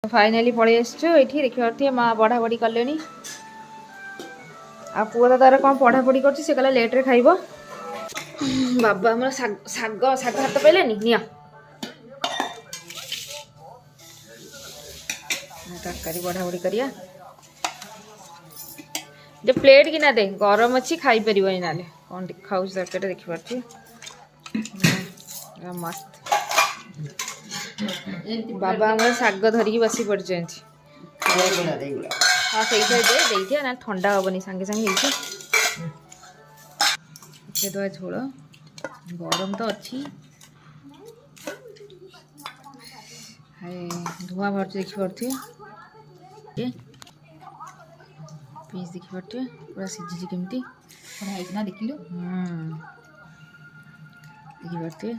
Finally पड़े ये देखिए माँ बढ़ा बढ़ी कले आ पुआ तो तार कौन पढ़ा पढ़ी कर कहला लेट्रे खाइब बाबा आम शाग हाथ पाइले नि तरकारी बढ़ा बढ़ी करिया जे प्लेट कि ना दे गरम अच्छी खाई पार ना कौन खाऊ तरकारी देखिपार मस्त बाबा हमारे शाग धरिकी बसी पड़े हाँ सही दे ना ठंडा हेनी सांगे सांगे दवा झोल गरम तो अच्छी धुआं बाहर देखिपे पीस देखिपे पूरा सीझी केमती ना देखिलु देखिपे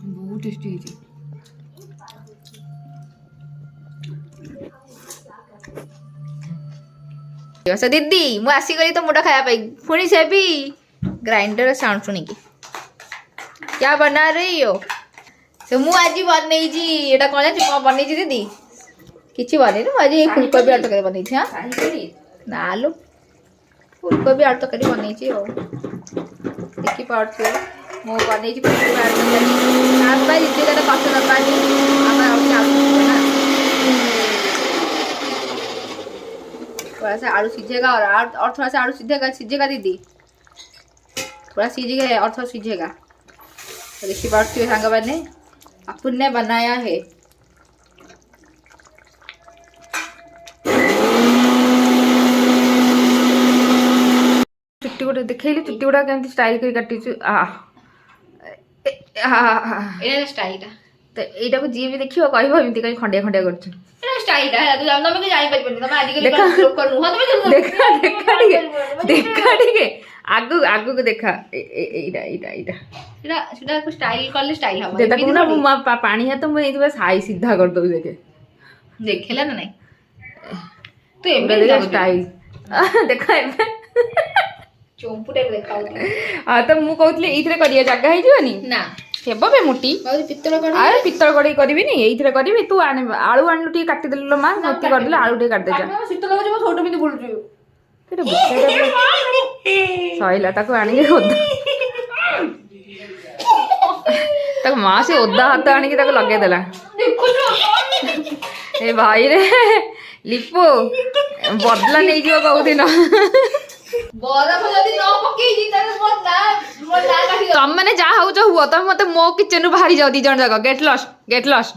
बहुत टेस्टी है दीदी मु आसिक तो मुंडा खाया पुणी से भी ग्राइंडर साउंड शुणिकी क्या बना रही हो तो मु आज बनई कौन कौन बनई दीदी किसी बनई आज फुलकोबी आलू तरकारी बनई हाँ ना आलू फुलकोबी आलू तरकारी बनई देखी पार्थे मु बनई फुलकोबी आलू तरकारी दीदी का कष्ट दरकार थोड़ा सा आलू सीझेगा और थोड़ा सा आलू सीझेगा दीदी थोड़ा सीझेगा और थोड़ा सीझेगा तो देखिए पार्थे सांग मैंने अपन ने बनाया है चुट्टी गुड़ा देखली चुट्टी गुड़ा केमती स्टाइल कर काटी स्टाइल तो यहाँ को जी भी देखियो कहबो एमती कहीं खंडिया खंडिया कर स्टाइल देखा आगु आगु को देखा स्टाइल कले स्टाइल हम देखो ना पानी है तो मुझे साई सीधा कर दो देखे देखेला ना नहीं तो एमती स्टाइल देखा चंपू टाइप देखा हां तो मु कहतले एइथरे करिया जगह हे जनी ना हेबो बे मुटी पित्तल कड़ी अरे पित्तल कड़ी करबी नी एइथरे करबी तू आने आलू आलू टी काटी देलो मां मोती कर देले आलू टी काट दे जा शीतल लगे मो छोटो बिंदु बोल जू केटे बुकेटा सइला ताको आनी के ओदा ताको मां से ओदा हाथ आनी के ताको लगे देला ए भाई रे लिपो बदला नहीं जियो कहू दिन तुम मैंने जहाँ हो हुआ तुम मत मो किचन रू बाहरी जाओ दी जन जगह गेट लॉस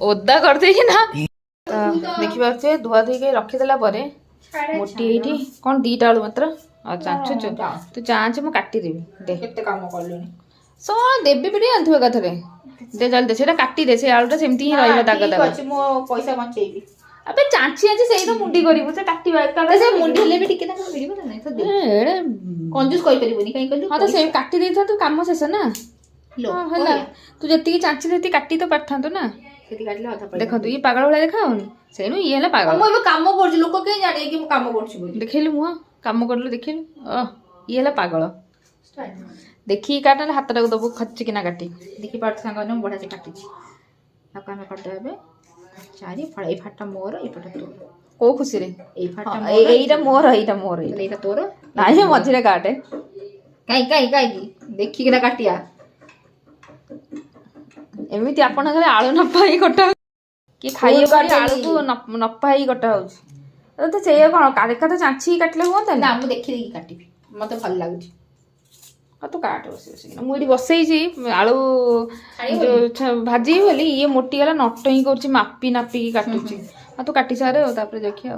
ओदा करते कि ना देखि पाछे धुआ धुई के रखिदेला परे मोटी एठी कोन दीटा आलू मात्र आ चांचु तू चांच मु काटी देबी दे केते काम करलोनी सो देबी बिडी आंथु एकाथरे दे जल्दी सेटा काटी दे से आलूटा सेमती ही रहइबा दागा दागा ठीक अछि मो पैसा बचेबी अबे चांची अछि सेही तो मुंडी करिवो से काटीबा एका से मुंडी हेले भी टिके ना भिडिबो ना तो दे एड़े कंजूस कहि परिबोनी काई कहलु हां तो सेम काटी देथा तू काम शेष ना लो होला तू जत्ती चांची देती काटी तो पाठांतो ना सेती काटले आधा पड़ देखो तू ये पागल वाला देखाओनी सेनु ये हला पागल मो काम करछ लोक के जाने कि मो काम करछ बोली देखैलु मु काम करलो देखैलु ये हला पागल देखी काटले हाथ टाक दबो खच्ची किना काटी देखि पार्थ सांग ने बढ़ा से काटी छी आ काम करते हेबे चारि फळ ए फाटा मोर ए फाटा तोर को खुशी रे ए फाटा मोर एइटा मोर एइटा तोर नाही मझिरे काटे काई देखि किना काटिया एमिति आपण घरे आळू न पाई कटा कि खाइयो काटे आळू को न पाई कटा हो तो से कोन कारेका तो चांची काटले होता ना मु देखि देखि काटिबी मते भल लागुची तो काट बस मुझे बसई आलू जो भाजी बोली ये मोटी गला नट ही कर मापी नापी काटुची तो काटी सारे देखिए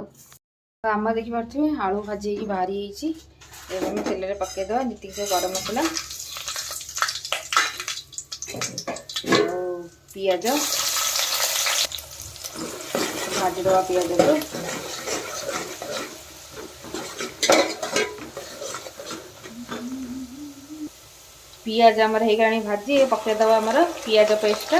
आम देखी पारे आलू भाजी बाहरी तेल में पकईदे नीति से गरम मसला पियाज भाजीदवा पियाज को पियाज आमर हो गलानी भाजी पकईदबा आमर पियाज पेस्टा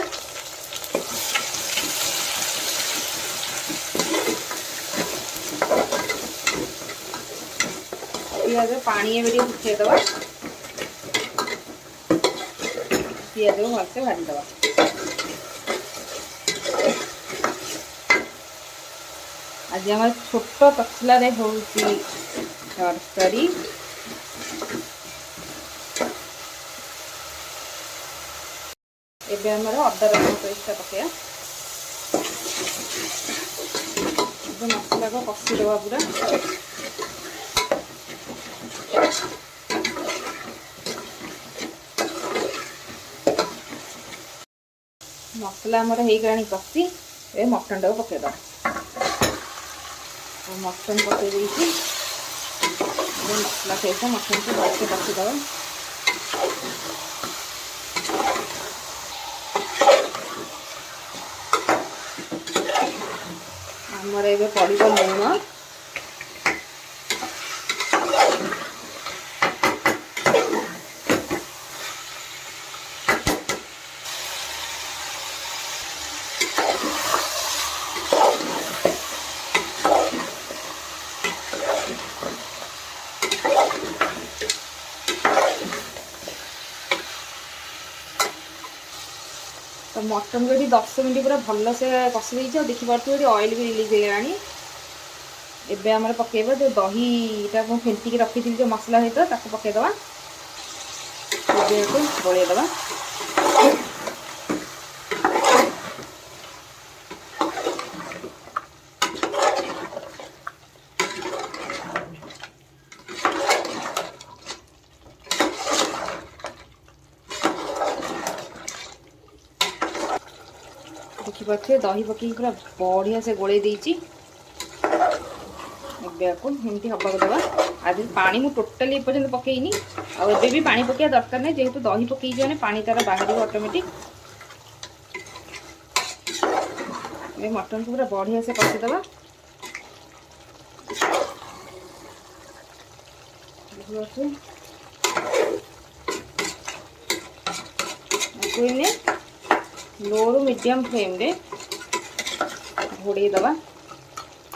पियाज पानी एवं सुखेदबा पियाज को भलसे भाजीदबा आज आम छोट तसला तरकारी एबे आमर अदा रसुण पेस्ट पकड़ा मसला को कषिदबा पूरा मसला आमर हो गलानी कषि ए मटन टाक पकईद मटन पकई मसला सहित मटन को भलसे कषिदबा आमर ए पड़ो लुण तो मटन को 10 मिनट पूरा भल से कषि देखी देखिपे ऑयल भी रिलीज हो गलानी एबे आमर पकेबा जो दहीटा को फेंटिक रखी थी जो मसला सहित ताको पकेदबा गोलेदबा देखिपे दही पकई पूरा बढ़िया से गोले देती एमती हवा दबा आज पानी मु टोटाली पर्यटन पकईनी आबे भी पानी पकड़ा दरकार नहीं जेहेतु दही पकई जाने पानी तार बाहर ऑटोमेटिक मटन को पूरा बढ़िया से कषिदबा लो रु मीडियम फ्लेम रे घोड़े दबा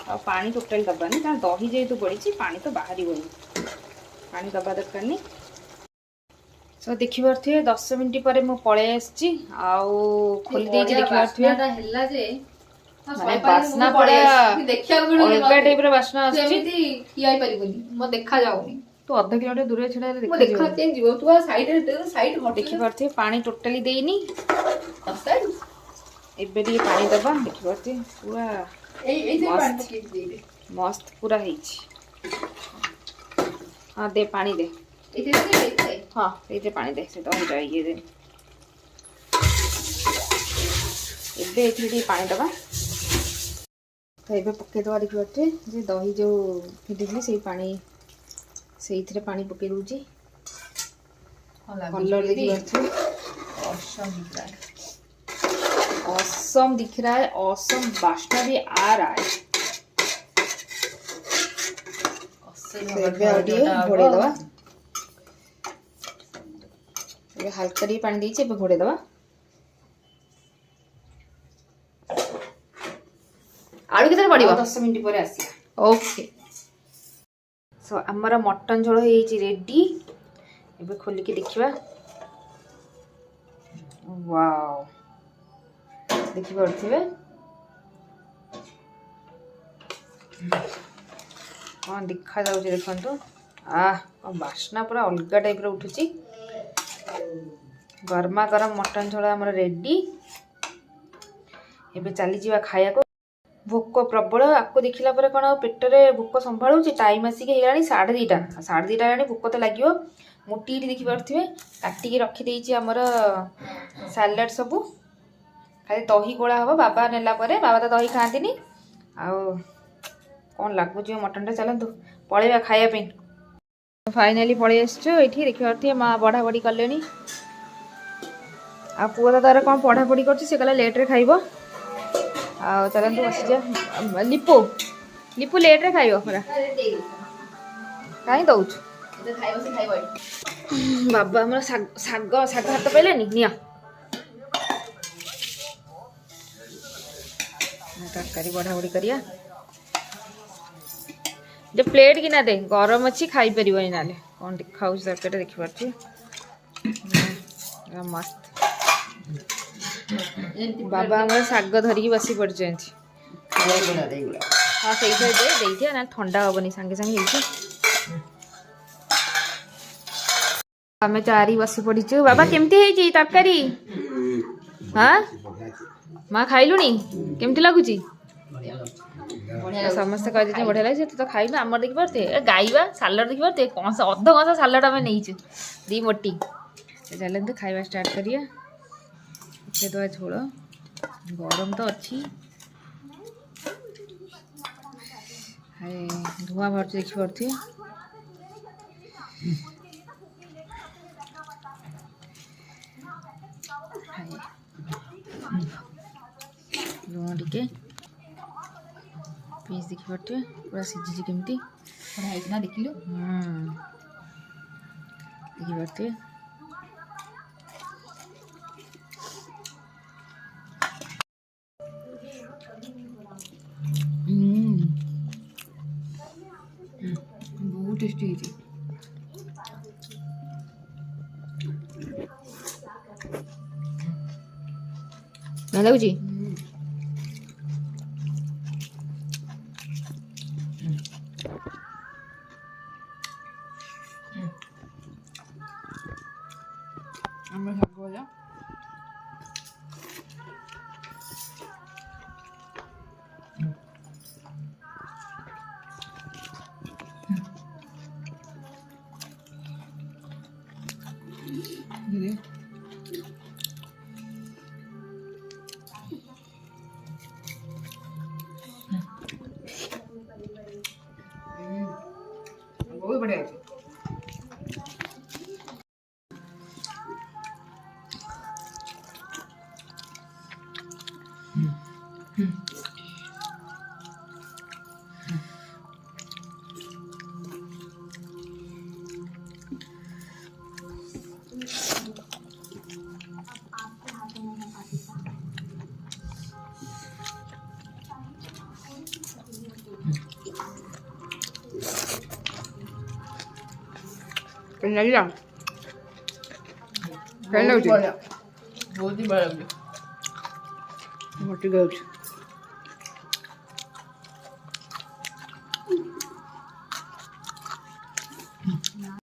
आ पानी टोटाल दबानी कारण दही जेहेतु पड़ी पानी तो बाहर पानी दबा दरकार नहीं सो देखी पारे 10 मिनट पर मुझे पलि खोली देखी माने बास्ना पूरा अलग टाइप रो बास्ना आछी खियाई परिबनी म देखा जाउनी तो आधा किलोमीटर दूर छड़ा देखा देखा चेंज जीवो तू साइड हट देखि पारथे पानी टोटली देइनी एबे दी पानी दबा देखि पारथे पूरा ए पानी पके दे मस्त पूरा हेछि हां दे पानी दे इते हां इते पानी दे से तो हो जाए ये दे एबे इथे पानी दबा तो ये पकई दबा देखिए जे दही जो फिटिली से पानी से पानी पकई दूची कलर देखिए ऑसम दिख रहा है ऑसम वासना भी आ रहा है घोड़े दबा हल्का टी पानी देछि घोड़े दबा आलू केते पड़िबो 10 मिनिट पर आसिया ओके सो हमर मटन झोल हेछि रेडी एबे खोली के देखिबा वाओ देखि परथिबे हां दिखा जाउ जे देखंतु वासना पूरा अलग टाइप रो उठुची गरमा गरम मटन झोल हमर रेडी एबे चली जीवा खाया को भोक प्रबल आपको देखला पर कौन पेटरे भोक संभालू टाइम आसिक होगा 2:30 भोक तो लगे मोटी देखी पारे काटिकी रखीदे आमर सालाड सबू खाली दही गोला हम बाबा नेला बाबा तो दही खाती कौन लगुच मटन चलतु पलैया खायापी फाइनाली पलि आसो ये देखी पारे माँ बढ़ा बढ़ी कले आ पुआ तो तार कौन पढ़ापढ़ी कर लेट्रे खाइब चलतु बस जा लिपु लिपु लेट्रे खाइब पूरा कहीं दौच ବାବା ଆମର ଶାଗ ହାତ ପାଇଲେନି ନିଅ ତରକାରୀ ବଢ଼ାବଢ଼ି କରିବା ଯେ ପ୍ଲେଟ୍ କିନା ଦେ ଗରମ ଅଛି ଖାଇପାରିବନି ନହେଲେ କ'ଣ ଖାଉଛି ତରକାରୀଟା ଦେଖିପାରୁଛି ମସ୍ତ ବାବା ଆମର ଶାଗ ଧରିକି ବସି ପଡ଼ିଛନ୍ତି ହଁ ସେଇଥିରେ ଦେଇଦିଅ ନା ଥଣ୍ଡା ହେବନି ସାଙ୍ଗେ ସାଙ୍ଗେ ହେଇଛି ଆମେ ଚାରି ବସି ପଡ଼ିଛୁ ବାବା କେମିତି ହେଇଛି ତରକାରୀ ହଁ ମା ଖାଇଲୁଣି କେମିତି ଲାଗୁଛି ସମସ୍ତେ କହିଦେଇଛନ୍ତି ବଢ଼ିଆ ଲାଗୁଛି ତୁ ତ ଖାଇଲୁ ଆମର ଦେଖିପାରୁଛେ ଏ ଗାଇବା ସାଲାଡ଼ ଦେଖିପାରୁଛେ କଂସା ଅଧ କଂସା ସାଲାଡ଼ ଆମେ ନେଇଛୁ ଦି ମୋଟି ଚାଲନ୍ତୁ ଖାଇବା ଷ୍ଟାର୍ଟ କରିବା ଦେବା ଝୋଳ ଗରମ ତ ଅଛି ଧୂଆଁ ବାହାରୁଛି ଦେଖିପାରୁଥିବେ ଲୁଣ ଟିକେ ପିସ୍ ଦେଖିପାରୁଥିବେ ପୁରା ସିଝିଛି କେମିତି ବଢ଼ିଆ ହେଇଛି ନା ଦେଖିଲୁ ଦେଖିପାରୁଥିବେ ବହୁତ ଟେଷ୍ଟି ହେଇଛି ଭଲ ଲାଗୁଛି ଆମର ଶାଗ ଭଜା बहुत बढ़िया है Kaya lang. बहुत ही बड़ा मोटी गौच